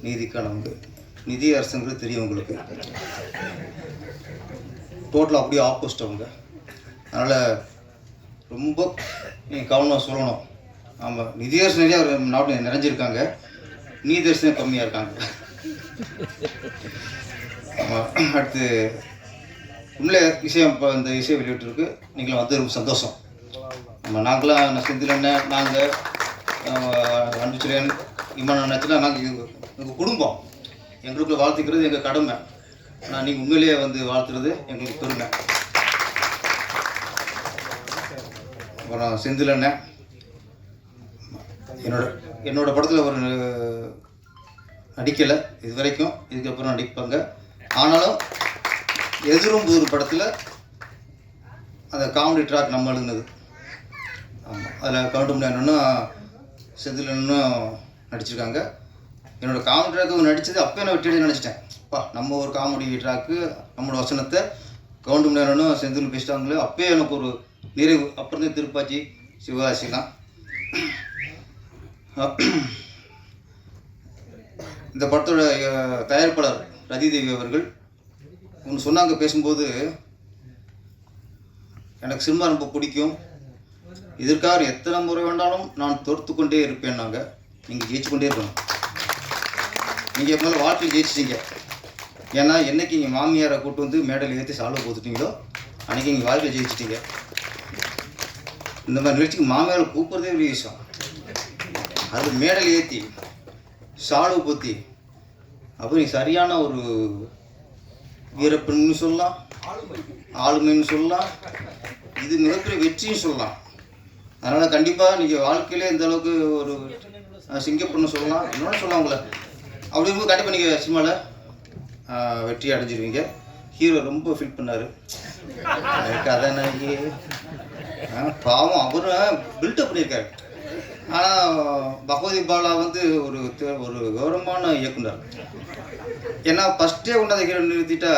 நீதிக்கானவங்க. நிதி அரசுங்கிறது தெரியும் உங்களுக்கு. டோட்டலாக அப்படியே ஆப்போசிட் அவங்க. அதனால் ரொம்ப நீங்கள் கவனம் சொல்லணும். ஆமாம், நிதியரசு நிறையா நாட்டு நிறைஞ்சிருக்காங்க, நீதியரசு கம்மியாக இருக்காங்க. ஆமாம். அடுத்து உண்மையிலே விஷயம் இப்போ இந்த விஷயம் வெளியிட்டிருக்கு, நீங்களும் வந்து ரொம்ப சந்தோஷம். நாங்களாம் செந்தில் அண்ணன், நாங்கள் அன்புச்செழியன், இம்மான் அண்ணாச்சுன்னா நாங்கள் எங்கள் குடும்பம், எங்களுக்குள்ள வாழ்த்துக்கிறது எங்கள் கடமை. ஆனால் நீங்கள் உண்மையிலேயே வந்து வாழ்த்துறது எங்களுக்கு பெருமை. அப்புறம் செந்தில் அண்ணன் என்னோட படத்தில் ஒரு நடிக்கலை இது வரைக்கும், இதுக்கப்புறம் நடிப்பாங்க. ஆனாலும் எதிரும் ஒரு படத்தில் அந்த காமெடி ட்ராக் நம்ம எழுதுனது. ஆமாம், அதில் கவுண்டமணியனும் செந்திலனும் நடிச்சிருக்காங்க. என்னோடய காமெடி ட்ராக்கு நடித்தது அப்போ நான் வெட்டி நினச்சிட்டேன், நம்ம ஒரு காமெடி ட்ராக்கு நம்மளோட வசனத்தை கவுண்டமணியனும் செந்திலும் பேசிட்டாங்களே, அப்போயே எனக்கு ஒரு நிறைவு. அப்புறம் தான் திருப்பாச்சி, சிவகாசிலாம். இந்த படத்தோட தயாரிப்பாளர் ரதிதேவி அவர்கள் ஒன்று சொன்னாங்க பேசும்போது, எனக்கு சினிமா ரொம்ப பிடிக்கும், இதற்காக எத்தனை முறை வேண்டாலும் நான் தோற்று கொண்டே இருப்பேன்னாங்க. நீங்கள் ஜெயிச்சு கொண்டே இருக்கணும். நீங்கள் எப்போதும் வாழ்க்கையில் ஜெயிச்சிட்டீங்க. ஏன்னா என்றைக்கு நீங்கள் மாமியாரை கூட்டு வந்து மேடையில் ஏற்றி சால்வை போத்துட்டீங்களோ அன்றைக்கி நீங்கள் வாழ்க்கையில் ஜெயிச்சிட்டீங்க. இந்த மாதிரி நிகழ்ச்சிக்கு மாமியாரை கூப்பிட்றதே ஒரு விஷயம். அது மேடையில் ஏற்றி சால்வை போற்றி அப்போ நீங்கள் சரியான ஒரு வீரப்பெண்னு சொல்லலாம், ஆளுமைன்னு சொல்லலாம், இது மிகப்பெரிய வெற்றின்னு சொல்லலாம். அதனால் கண்டிப்பாக நீங்கள் வாழ்க்கையிலே இந்த அளவுக்கு ஒரு சிங்கப்பெண்ணு சொல்லலாம், இன்னொன்று சொல்லலாம் உங்களை. அப்படி இருக்கும்போது கண்டிப்பாக நீங்கள் சினிமாவில் வெற்றி அடைஞ்சிருவீங்க. ஹீரோ ரொம்ப ஃபீல் பண்ணார், கதை நாயகி பாவம் அவரும் பில்டப் பண்ணியிருக்காரு. ஆனால் பகவதி பாலா வந்து ஒரு கௌரவமான இயக்குனர். ஏன்னா ஃபஸ்ட்டே கொண்டாந்த ஹீரோ நிறுத்திட்டா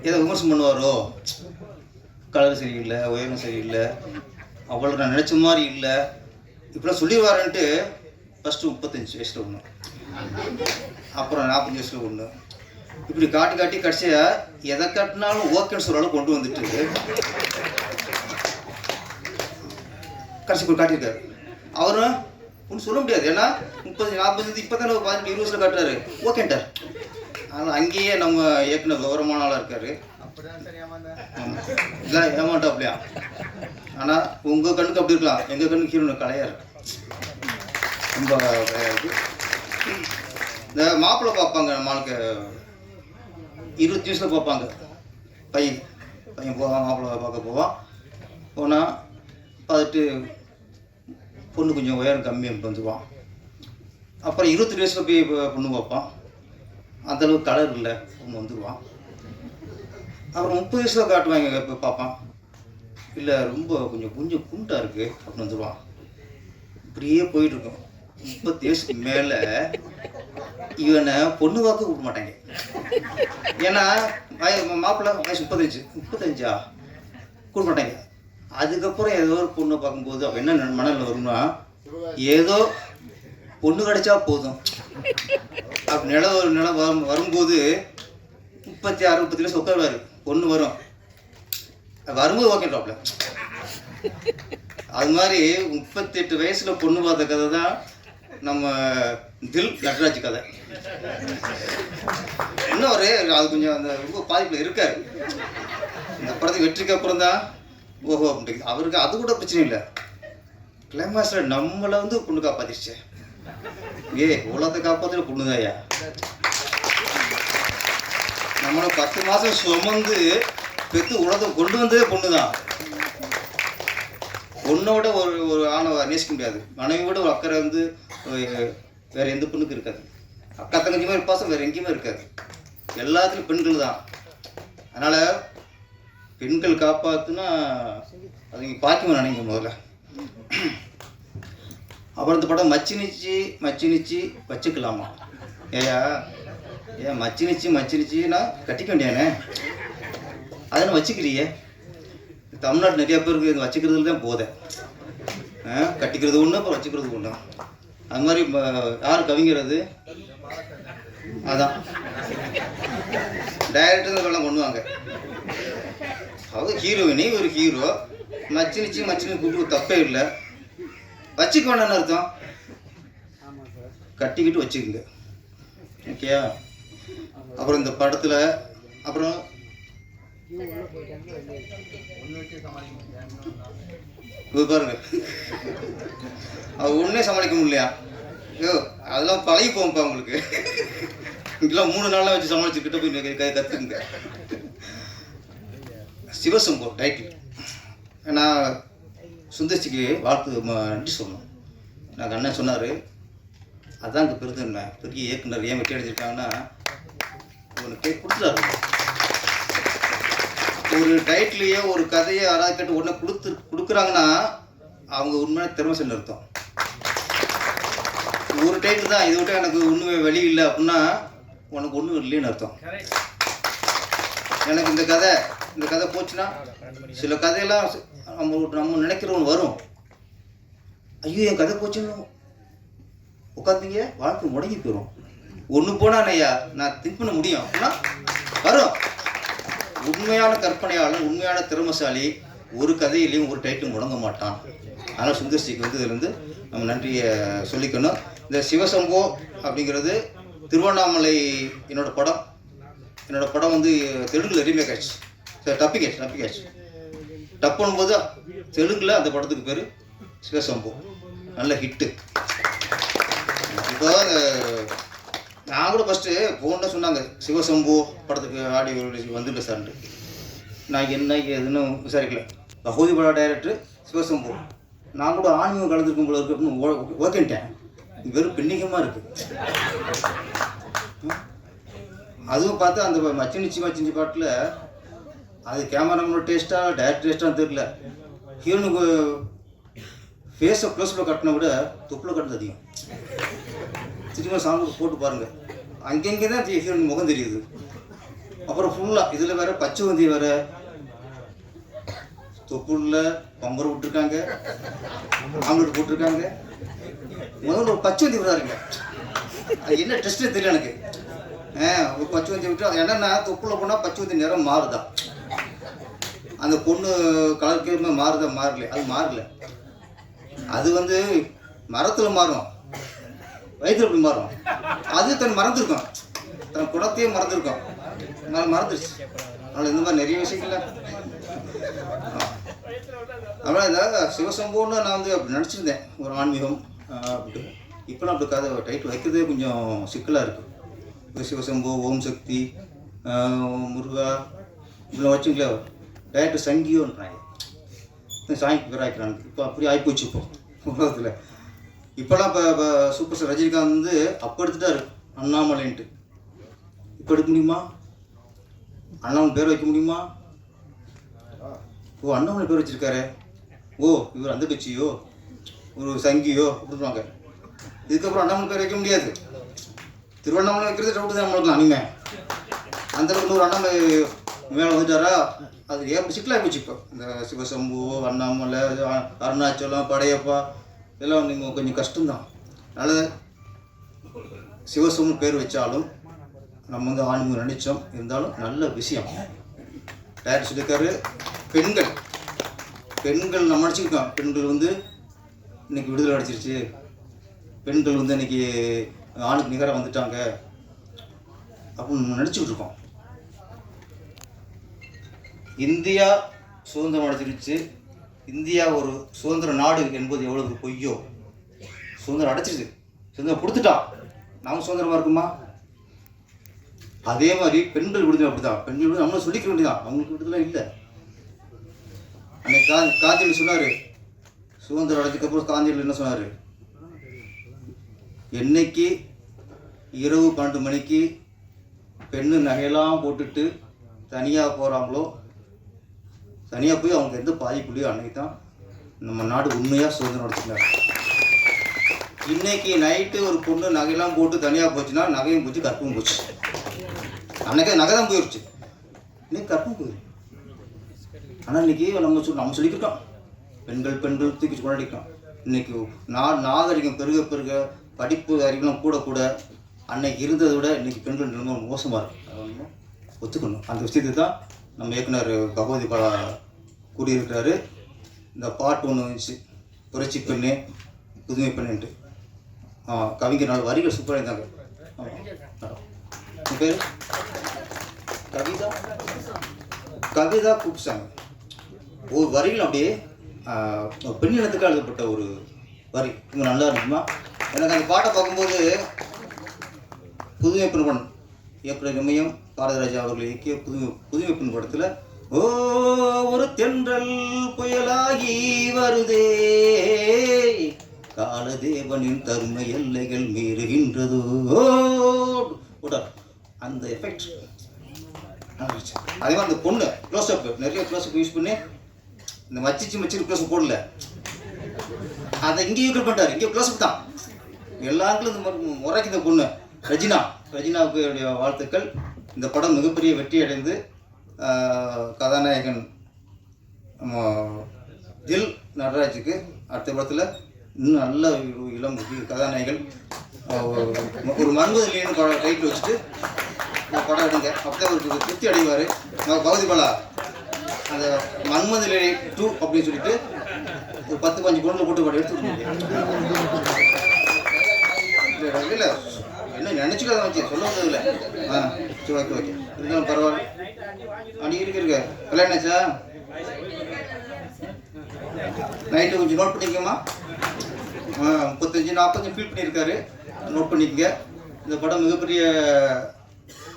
ஏதோ விமர்சனம் பண்ணுவாரோ, கலர் சரியில்லை, உயரம் சரியில்லை, அவ்வளோ நான் நினச்ச மாதிரி இல்லை, இப்படிலாம் சொல்லிடுவாருன்ட்டு ஃபஸ்ட்டு 35 வயசில் ஒன்று, அப்புறம் 45 வயசில் ஒன்று, இப்படி காட்டி காட்டி கடைசியாக எதை காட்டினாலும் ஓகேன்னு சொல்கிற அளவுக்கு கொண்டு வந்துட்டு கடைசி போய் காட்டியிருக்காரு. அவரும் ஒன்றும் சொல்ல முடியாது, ஏன்னா 30, 40, இப்போ தானே 18, 20 வயசில் காட்டுறாரு, ஓகேன்ட்டார். ஆனால் அங்கேயே நம்ம இயக்குனர் கௌரவமான ஆளாக இருக்கார். இல்லை ஏமாட்டோம் அப்படியா? ஆனால் உங்கள் கண்ணுக்கு அப்படி இருக்கலாம், எங்கள் கண்ணுக்கு ஹீரோனு கலையாக இருக்கு, ரொம்ப கலையாக இருக்குது. இந்த மாப்பிள்ளை பார்ப்பாங்க, நம்மளுக்கு 20 வயசில் பார்ப்பாங்க. பையன் போவான், மாப்பிள்ளை பார்க்க போவான். போனால் பார்த்துட்டு பொண்ணு கொஞ்சம் உயரம் கம்மியாக வந்துடுவான். அப்புறம் 22 வயசில் போய் பொண்ணு பார்ப்பான், அந்தளவுக்கு கலர் இல்லை, பொண்ணு வந்துடுவான். அப்புறம் 30 வயசில் காட்டுவாங்க, இப்போ பார்ப்பான், இல்லை ரொம்ப கொஞ்சம் குண்டாக இருக்குது அப்படின்னு வந்துடுவான். இப்படியே போயிட்டுருக்கோம். 30 வயசுக்கு மேலே இவனை பொண்ணு பார்க்க கூப்பிட மாட்டாங்க. ஏன்னா மாப்பிள்ளை வயசு 35 கூப்பிட மாட்டாங்க. அதுக்கப்புறம் ஏதோ ஒரு பொண்ணை பார்க்கும்போது அவள் என்ன மனதில் வரும்னா, ஏதோ பொண்ணு கிடைச்சா போதும் அப்படி நிலம் வரும்போது 36, 30 வயசு உட்காருவார், பொண்ணு வரும், வரும்போது ஓகேன்றாப்ல. அது மாதிரி 38 வயசில் பொண்ணு பார்த்த கதை தான் நம்ம தில் நட்ராஜ் கதை. இன்னும் அது கொஞ்சம் அந்த ரொம்ப பாதிப்பில் இருக்கார். இந்த படத்துக்கு வெற்றிக்கு அப்புறம் தான் ஓஹோ அப்படின்ட்டு அவருக்கு அது கூட பிரச்சனை இல்லை. கிளைமாக்ஸில் நம்மளை வந்து பொண்ணு காப்பாற்றிடுச்சு. உலகத்தை காப்பாற்றுற பொண்ணுதாயா, நம்மளை 10 மாதம் சுமந்து பெற்று உலகத்தை கொண்டு வந்ததே பொண்ணு தான். பொண்ணோட ஒரு ஆணை நேசிக்க முடியாது. மனைவியோட ஒரு அக்கறை வந்து வேறு எந்த பொண்ணுக்கு இருக்காது. அக்கா தங்கச்சி மாதிரி பாசம் வேறு எங்கேயுமே இருக்காது. எல்லாத்துலேயும் பெண்கள் தான். அதனால் பெண்கள் காப்பாற்றுனா அது நீங்கள் பாக்கியமாக நினைங்க முதல்ல. அப்புறம் இந்த படம் மச்சினிச்சு வச்சுக்கலாமா? ஏன் மச்சினிச்சுன்னா கட்டிக்க வேண்டியானே, அதெல்லாம் வச்சுக்கிறியே. தமிழ்நாட்டு நிறையா பேருக்கு இது வச்சுக்கிறதுல தான் போதை. கட்டிக்கிறது ஒன்று, அப்புறம் வச்சுக்கிறது ஒன்று. அது மாதிரி யார் கவிஞர் அது அதான் டைரக்டர் பண்ணுவாங்க. அவங்க ஹீரோயினி ஒரு ஹீரோ மச்சினிச்சு கூப்பிடு தப்பே இல்லை. வச்சுக்க வேண்டாம்னு அர்த்தம், கட்டிக்கிட்டு வச்சுக்கோங்க. ஓகேயா? அப்புறம் இந்த படத்தில் அப்புறம் பாருங்க, அது ஒன்றே சமாளிக்க முடியலையா? ஐயோ அதெல்லாம் பழகி போகும்ப்பா உங்களுக்கு. இதெல்லாம் 3 நாளாக வச்சு சமாளிச்சுக்கிட்ட போய் கற்றுக்குங்க. சிவசம்போ டைட்டில். நான் சுந்தர்சிக்கு வாழ்த்து நன்றி சொல்லணும். எனக்கு அண்ணன் சொன்னார், அதான் இங்கே பெருதுண்ணே பெரிய இயக்குனர் ஏன் வெட்டி அடிச்சிருக்காங்கன்னா உனக்கு கொடுத்துட்டாரு. ஒரு டைட்டிலையோ ஒரு கதையை யாராவது கேட்டு உடனே கொடுக்குறாங்கன்னா அவங்க உண்மையான திறமை அர்த்தம். ஒரு டைட்டில் தான், இதை விட்டு எனக்கு ஒன்றுமே வழி இல்லை அப்படின்னா உனக்கு ஒன்றும் இல்லைன்னு அர்த்தம். எனக்கு இந்த கதை போச்சுன்னா சில கதையெல்லாம் நம்ம நினைக்கிறவங்க வரும். ஐயோ என் கதை போச்சுன்னு உட்காந்தீங்க வாழ்க்கை முடங்கி போயிடும். ஒன்று போனால் ஐயா நான் திங்க் பண்ண முடியும் அப்படின்னா வரும். உண்மையான கற்பனையாளன், உண்மையான திறமைசாலி ஒரு கதையிலையும் ஒரு டைட்டிலும் முடங்க மாட்டான். அதனால் சுந்தர்சிக்கு வந்து இதுலேருந்து நம்ம நன்றியை சொல்லிக்கணும். இந்த சிவசம்போ அப்படிங்கிறது திருவண்ணாமலை என்னோடய படம் வந்து தெலுங்கில் ரீமேக் ஆச்சு. டப்பிங் டப் பண்ணும்போது தெலுங்கில் அந்த படத்துக்கு பேர் சிவசம்போ. நல்ல ஹிட்டு. இப்போ நான் கூட ஃபஸ்ட்டு ஃபோனில் சொன்னாங்க சிவசம்போ படத்துக்கு ஆடியோ வந்துள்ள சார்ன்ட்டு. நான் என்ன எதுன்னு விசாரிக்கல. பகவதி பட டைரக்டர் சிவசம்போ, நான் கூட ஆன்மீகம் கலந்துருக்கும் போல இருக்கு அப்படின்னு ஓகேன்ட்டேன். வெறும் பெண்ணிகமாக இருக்குது. அதுவும் பார்த்தா அந்த மச்சினிச்சி பாட்டில் அது கேமராமேனோட டேஸ்ட்டாக டைரக்டர் டேஸ்ட்டாக தெரியல. ஹீரோனுக்கு ஃபேஸை க்ளோஸில் கட்டின விட தொப்பில் கட்டினது அதிகம். திரும்ப சாங்கு போட்டு பாருங்கள், அங்கங்கே தான் ஹீரோயின் முகம் தெரியுது. அப்புறம் ஃபுல்லாக இதில் வேறு பச்சைவந்தி வேறு, தொப்புள்ள பம்பரை விட்டுருக்காங்க, ஆம்லெட் போட்டிருக்காங்க. முதல்ல ஒரு பச்சைவந்தி விடாருங்க, அது என்ன டெஸ்ட்டே தெரியல எனக்கு. ஒரு பச்சைவந்தி விட்டு அது என்னென்னா தொப்புள்ள போனால் பச்சைவந்தி நிறம் மாறுதான். அந்த பொண்ணு கலருக்கு மாறுதா மாறல, அது மாறல. அது வந்து மரத்தில் மாறும், வயிற்றுல எப்படி மாறும். அது தன் மறந்துருக்கும், தன் குணத்தையே மறந்துருக்கும், மறந்துருச்சு. அதனால் இந்த மாதிரி நிறைய விஷயங்கள்ல அதனால் இந்த சிவசம்போன்னு நான் வந்து அப்படி நினச்சிருந்தேன், ஒரு ஆன்மீகம் அப்படின்ட்டு. இப்போலாம் அப்படி கதை டைட்டில் வைக்கிறதே கொஞ்சம் சிக்கலாக இருக்குது. சிவசம்போ, ஓம் சக்தி, முருகா இப்படிலாம் வச்சுங்களே டைரக்டர் சங்கியோன்றாங்க, சாய்க்கு பேர் ஆகிக்கிறாங்க. இப்போ அப்படி ஆகிப்போச்சு இப்போ உலகத்தில். இப்போலாம் இப்போ சூப்பர் ஸ்டார் ரஜினிகாந்த் வந்து அப்போ எடுத்துட்டாரு அண்ணாமலைன்ட்டு. இப்போ எடுக்க முடியுமா? அண்ணாமலை பேர் வைக்க முடியுமா? ஓ அண்ணாமலை பேர் வச்சுருக்காரு, ஓ இவர் அந்த கட்சியோ ஒரு சங்கியோ அப்படின்வாங்க. இதுக்கப்புறம் அண்ணாமலை பேர் வைக்க முடியாது. திருவண்ணாமலை வைக்கிறது டவுட்டு தான் நம்மளுக்கு. அனிமே அந்தளவுக்கு ஒரு அண்ணாமலை மேலே வந்துட்டாரா, அது ஏன் சிக்கலாக போச்சு. இப்போ இந்த சிவசம்பு, அண்ணாமலை, அருணாச்சலம், படையப்பா இதெல்லாம் நீங்கள் கொஞ்சம் கஷ்டம்தான். அதனால் சிவசம்பு பேர் வச்சாலும் நம்ம வந்து ஆன்மீகம் நினைச்சோம், இருந்தாலும் நல்ல விஷயம். டைரக்டர் சொல்லியிருக்காரு, பெண்கள் நம்ம நினச்சிருக்கோம் பெண்கள் வந்து இன்றைக்கி விடுதலை அடைச்சிருச்சு, பெண்கள் வந்து இன்றைக்கி ஆணுக்கு நிகராக வந்துட்டாங்க அப்படின்னு நினச்சிக்கிட்டு இருக்கோம். இந்தியா சுதந்திரம் அடைச்சிருச்சு, இந்தியா ஒரு சுதந்திர நாடு என்பது எவ்வளவு பொய்யோ. சுதந்திரம் அடைச்சிருச்சு, சுதந்திரம் கொடுத்துட்டான், நாம் சுதந்திரமாக இருக்குமா? அதே மாதிரி பெண்கள் விடுதலை அப்படி தான். பெண்கள் விடுதலை நம்மளும் சொல்லிக்க வேண்டியதான், அவங்களுக்கு விடுதலை இல்லை. அன்னைக்கு காந்தியடிகள் சொன்னார், சுதந்திரம் அடைஞ்சதுக்கப்புறம் காந்தியடிகள் என்ன சொன்னார், என்னைக்கு இரவு 12 மணிக்கு பெண்ணு நகையெல்லாம் போட்டுட்டு தனியாக போகிறாங்களோ, தனியாக போய் அவங்க எந்த பாதிப்புலையோ அன்னைக்கு தான் நம்ம நாடு உண்மையாக சுதந்திரம் அடைச்சிருந்தார். இன்னைக்கு நைட்டு ஒரு பொண்ணு நகையெல்லாம் போட்டு தனியாக போச்சுன்னா நகையும் போச்சு, கற்பும் போச்சு. அன்னைக்கு நகை தான் போயிடுச்சு, இன்னைக்கு கற்பும் போயிடும். ஆனால் இன்றைக்கி நம்ம சொல்லிக்கிட்டோம், பெண்கள் தூக்கி கொண்டாடிக்கிறோம். இன்றைக்கி நாகரிகம் பெருக படிப்பு அறிவுலாம் கூட அன்னைக்கு இருந்ததை விட இன்றைக்கி பெண்கள் நிலைமை மோசமாக இருக்கும். அது ஒன்றும் ஒத்துக்கணும். அந்த விஷயத்தை தான் நம்ம இயக்குனர் பகவதி பாலா கூறியிருக்கிறாரு. இந்த பாட்டு ஒன்று வந்துச்சு, புரட்சி பெண்ணே புதுமை பெண்ணுன்ட்டு. கவிஞர் நாலு வரிகள் சூப்பராக இருந்தாங்க. என் பேர் கவிதா கூப்பிச்சாங்க. ஒரு வரிகள் அப்படியே பெண்ணினத்துக்கு எழுதப்பட்ட ஒரு வரி இவங்க நல்லா இருக்குமா. எனக்கு அந்த பாட்டை பார்க்கும்போது புதுமை பெண் இயக்குனர் இமயம் பாரதிராஜா அவர்கள் இயக்கிய புதுமை பெண் படத்தில் ஓ ஒரு தென்றல் புயலாகி வருதே காலதேவனின் தருமை எல்லைகள் மீறுகின்றதோ அந்த எஃபெக்ட். அதே மாதிரி அந்த பொண்ணு க்ளோஸ்அப் நிறைய க்ளோஸ்அப் யூஸ் பண்ணி இந்த மச்சிச்சு க்ளோஸ்அப் போடல, அதை இங்கேயும் யூஸ் பண்ணிட்டார். இங்கே க்ளோஸ்அப் தான் எல்லாருக்கும் இந்த முறைக்கு. இந்த பொண்ணு ரஜினாவுக்கு என்னுடைய வாழ்த்துக்கள். இந்த படம் மிகப்பெரிய வெற்றி அடைந்து கதாநாயகன் தில் நடராஜுக்கு அடுத்த படத்தில் இன்னும் நல்ல இளம் கதாநாயகன் ஒரு மன்மதலின்னு டைட்டில் வச்சுட்டு படம் எடுங்க. அப்போ ஒரு திருப்தி அடைவார் பகவதி பாலா. அந்த மன்மதலி 2 அப்படின்னு சொல்லிட்டு ஒரு 10-15 பொருள் போட்டு படம் எடுத்துருக்கீங்க. இல்லை என்ன நினச்சிக்காத வச்சு சொல்ல வந்தது இல்லை. சரி ஓகே இருந்தாலும் பரவாயில்ல. அடி இருக்கு கல்யாணம் ஆச்சா? நைட்டு கொஞ்சம் நோட் பண்ணிக்கோமா. 35-40 ஃபீல் பண்ணியிருக்காரு, நோட் பண்ணிக்கங்க. இந்த படம் மிகப்பெரிய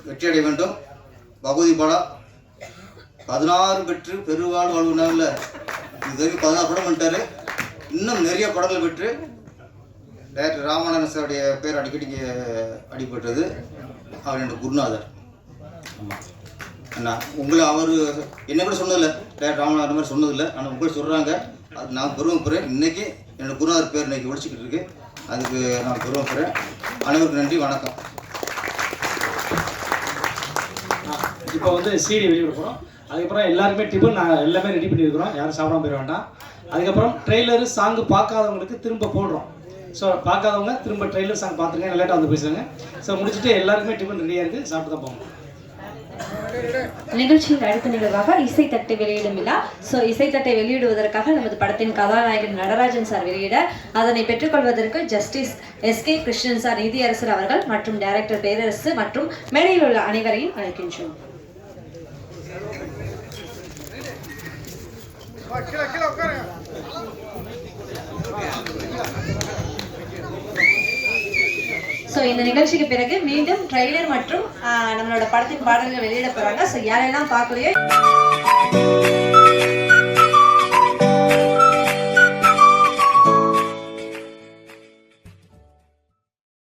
வெற்றி அடைய வேண்டும். பகவதி பாலா 16 பெற்று பெருவாழ் வாழ்வுனால இது வரைக்கும் 16 படம் பண்ணிட்டாரு. இன்னும் நிறைய படங்கள் பெற்று டைரக்டர் ராமநாதன் சாருடைய பேர் அடிக்கடி அடிபட்டது. அவர் என்னோட குருநாதர். ஆமாம் அண்ணா உங்களை அவர் என்ன கூட சொன்னதில்லை, டைரக்டர் ராமநாதன் மாதிரி சொன்னதில்லை. ஆனால் உங்களை சொல்கிறாங்க, அது நான் பெருமைப்படுறேன். இன்றைக்கி என்னோட குருநாதர் பேர் இன்றைக்கி ஒழிச்சிக்கிட்டு இருக்கு, அதுக்கு நான் பெருமைப்படுறேன். அனைவருக்கும் நன்றி, வணக்கம். இப்போ வந்து சிடி வெளியிட போகிறோம். அதுக்கப்புறம் எல்லாருமே டிஃபன் நாங்கள் எல்லாமே ரெடி பண்ணியிருக்கிறோம், யாரும் சாப்பிடாம போயிட வேண்டாம். அதுக்கப்புறம் ட்ரெய்லரு சாங்கு பார்க்காதவங்களுக்கு திரும்ப போடுறோம். ஸோ பார்க்காதவங்க திரும்ப ட்ரெய்லர் சாங் பார்த்துருங்க, லேட்டாக வந்து பேசுகிறாங்க. ஸோ முடிச்சுட்டு எல்லாருக்குமே டிஃபன் ரெடியாக இருக்குது, சாப்பிட்டு தான் போகணும். நிகழ்ச்சியின் அடுத்த நிகழ்வாக இசைத்தட்டை வெளியிடும் விழா. இசைத்தட்டை வெளியிடுவதற்காக நமது படத்தின் கதாநாயகன் நடராஜன் சார் வெளியிட, அதனை பெற்றுக்கொள்வதற்கு ஜஸ்டிஸ் எஸ்கே கிருஷ்ணன் சார், நீதியரசர் அவர்கள் மற்றும் டைரக்டர் பேரரசு மற்றும் மேடையில் உள்ள அனைவரையும் அழைக்கின்றோம். இந்த நிகழ்ச்சிக்கு பிறகு மீண்டும் ட்ரெய்லர் மற்றும் நம்மளோட படத்தின் பாடல்கள் வெளியிட போறாங்க. யாரெல்லாம் பார்க்கலையோ